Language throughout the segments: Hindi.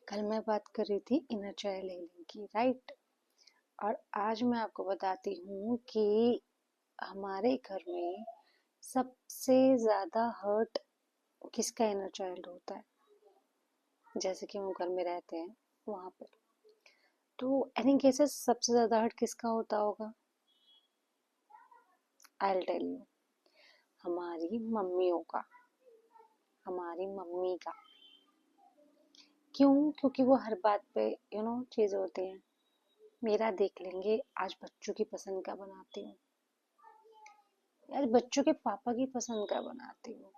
कल मैं बात कर रही थी इनर चाइल्ड हीलिंग की, राइट। और आज मैं आपको बताती हूँ कि हमारे घर में सबसे ज्यादा हर्ट किसका इनर चाइल्ड होता है। जैसे कि हम घर में रहते हैं वहां पर, तो एनी केसेस सबसे ज्यादा हर्ट किसका होता होगा। आई विल टेल यू, हमारी मम्मियों का, हमारी मम्मी का। क्यों? क्योंकि वो हर बात पे चीजें होती हैं। मेरा देख लेंगे, आज बच्चों की पसंद का बनाती हूँ, यार बच्चों के पापा की पसंद का बनाती हूँ,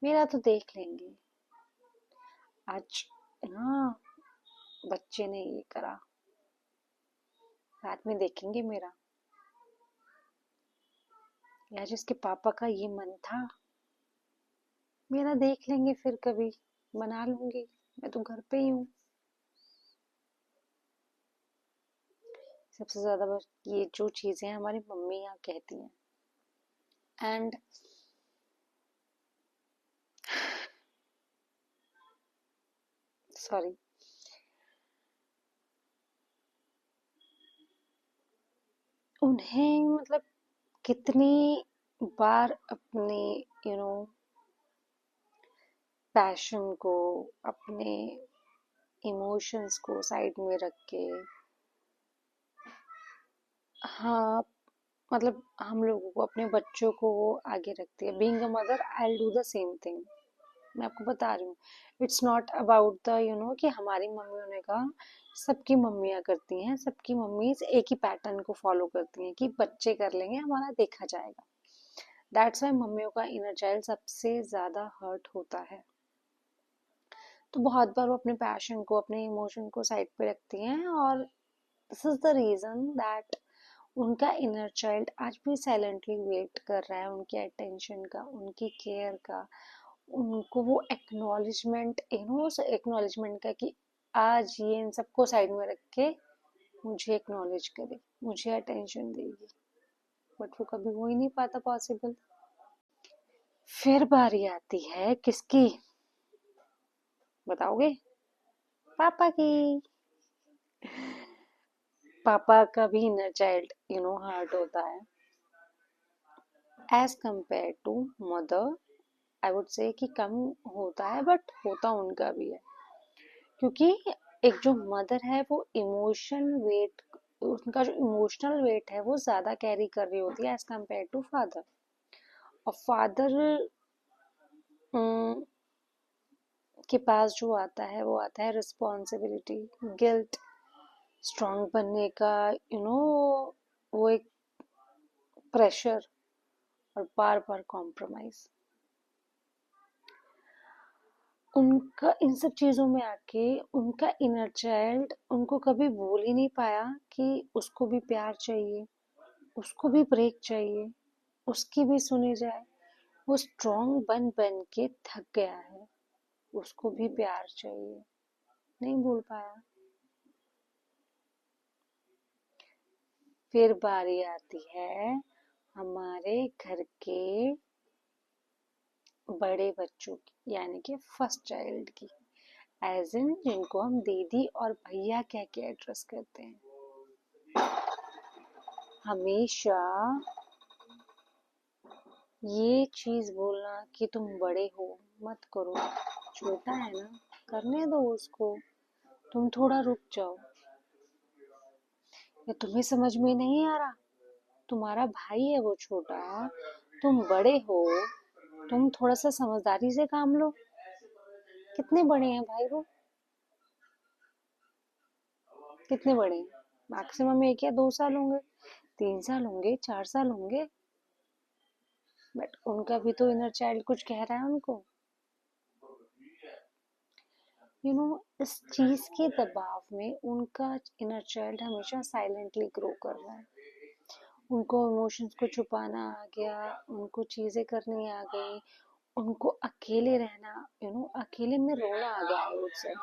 मेरा तो देख लेंगे। आज ना बच्चे ने ये करा, रात में देखेंगे मेरा। यार जिसके पापा का ये मन था, मेरा देख लेंगे, फिर कभी बना लूंगी, मैं तो घर पे ही हूँ। सबसे ज्यादा बस ये जो चीजें हमारी मम्मी यहाँ कहती हैं, एंड सॉरी, उन्हें मतलब कितनी बार अपने यू नो पैशन को, अपने इमोशंस को साइड में रख के, हाँ मतलब हम लोगों को, अपने बच्चों को वो आगे रखती है। Being a mother I will do the same thing. मैं आपको बता रही हूँ, इट्स नॉट अबाउट द कि हमारी मम्मियों ने कहा। सबकी मम्मियाँ करती हैं, सबकी मम्मीज एक ही पैटर्न को फॉलो करती हैं कि बच्चे कर लेंगे, हमारा देखा जाएगा। दैट्स वाई मम्मियों का इनर चाइल्ड सबसे ज्यादा हर्ट होता है। तो बहुत बार वो अपने पैशन को, अपने इमोशन को साइड पे रखती हैं, और this is the reason that उनका इनर चाइल्ड आज भी साइलेंटली वेट कर रहा है उनकी अटेंशन का, उनकी केयर का। उनको वो एक्नॉलेजमेंट एक्नॉलेजमेंट का कि आज ये इन सबको साइड में रख के मुझे एक्नॉलेज करे, मुझे अटेंशन देगी। बट वो कभी हो ही नहीं पाता पॉसिबल। फिर बारी आती है किसकी, बताओगे? पापा की। पापा का भी इनर चाइल्ड हार्ट होता है as compare to mother. I would say कि कम होता है, बट होता उनका भी है। क्योंकि एक जो मदर है वो इमोशन वेट, उनका जो इमोशनल वेट है वो ज्यादा कैरी कर रही होती है एज कंपेयर टू फादर। और फादर के पास जो आता है वो आता है रिस्पॉन्सिबिलिटी, गिल्ट, स्ट्रांग बनने का, वो एक प्रेशर, और बार बार कॉम्प्रोमाइज। उनका इन सब चीजों में आके उनका इनर चाइल्ड उनको कभी बोल ही नहीं पाया कि उसको भी प्यार चाहिए, उसको भी ब्रेक चाहिए, उसकी भी सुनी जाए। वो स्ट्रांग बन बन के थक गया है, उसको भी प्यार चाहिए, नहीं बोल पाया। फिर बारी आती है हमारे घर के बड़े बच्चों की, यानी कि फर्स्ट चाइल्ड की, एज इन जिनको हम दीदी और भैया कह के एड्रेस करते हैं। हमेशा ये चीज बोलना कि तुम बड़े हो, मत करो, छोटा है ना, करने दो उसको, तुम थोड़ा रुक जाओ। या तुम्हें समझ में नहीं आ रहा, तुम्हारा भाई है वो छोटा, तुम बड़े हो, तुम थोड़ा सा समझदारी से काम लो। कितने बड़े हैं भाई वो, कितने बड़े हैं? मैक्सिमम 1 या 2 साल होंगे, 3 साल होंगे, 4 साल होंगे। बट उनका भी तो इनर चाइल्ड कुछ कह रहा है उनको। इस चीज के दबाव में उनका इनर चाइल्ड हमेशा साइलेंटली ग्रो कर रहा है। उनको इमोशंस को छुपाना आ गया, उनको चीजें करनी आ गई, उनको अकेले रहना, अकेले में रोना आ गया है उससे।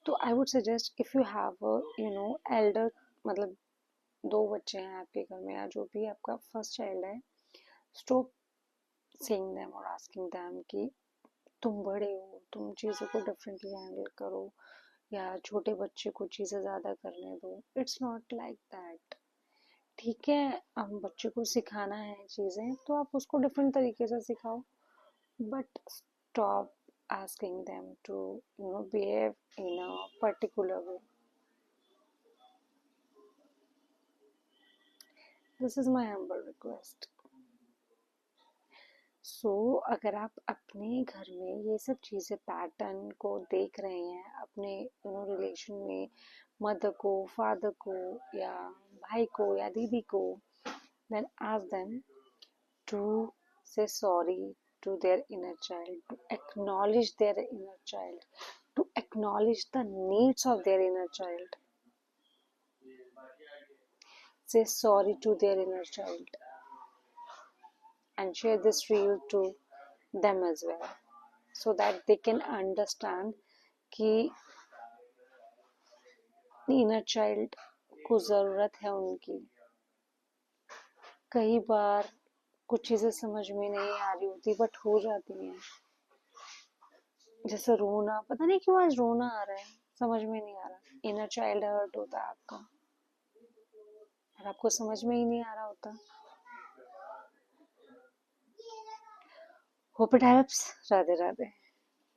तो I would suggest, if you have Elder, मतलब 2 बच्चे हैं आपके घर में, या जो भी आपका फर्स्ट चाइल्ड है, स्टॉप सेइंग देम और आस्किंग देम कि तुम बड़े हो, तुम चीज़ों को डिफरेंटली हैंडल करो, या छोटे बच्चे को चीज़ें ज़्यादा करने दो। It's not like that. ठीक है, हम बच्चे को सिखाना है चीज़ें तो आप उसको डिफरेंट तरीके से सिखाओ, but stop asking them to behave in a particular way. This is my humble request. अगर आप अपने घर में ये सब चीज़ें पैटर्न को देख रहे हैं अपने रिलेशन में, मदर को, फादर को, या भाई को या दीदी को, then ask them to say sorry to their inner child, to acknowledge their inner child, to acknowledge the needs of their inner child. Say sorry to their inner child and share this reel to them as well, so that they can understand कि इनर चाइल्ड को ज़रूरत है उनकी। कई बार कुछ चीज़ें समझ में नहीं आ रही होती बट हो जाती हैं, जैसे रोना, पता नहीं क्यों आज रोना आ रहा है, समझ में नहीं आ रहा। इनर चाइल्ड हर्ट होता है आपका और आपको समझ में ही नहीं आ रहा होता। Hope it helps. Radhe Radhe.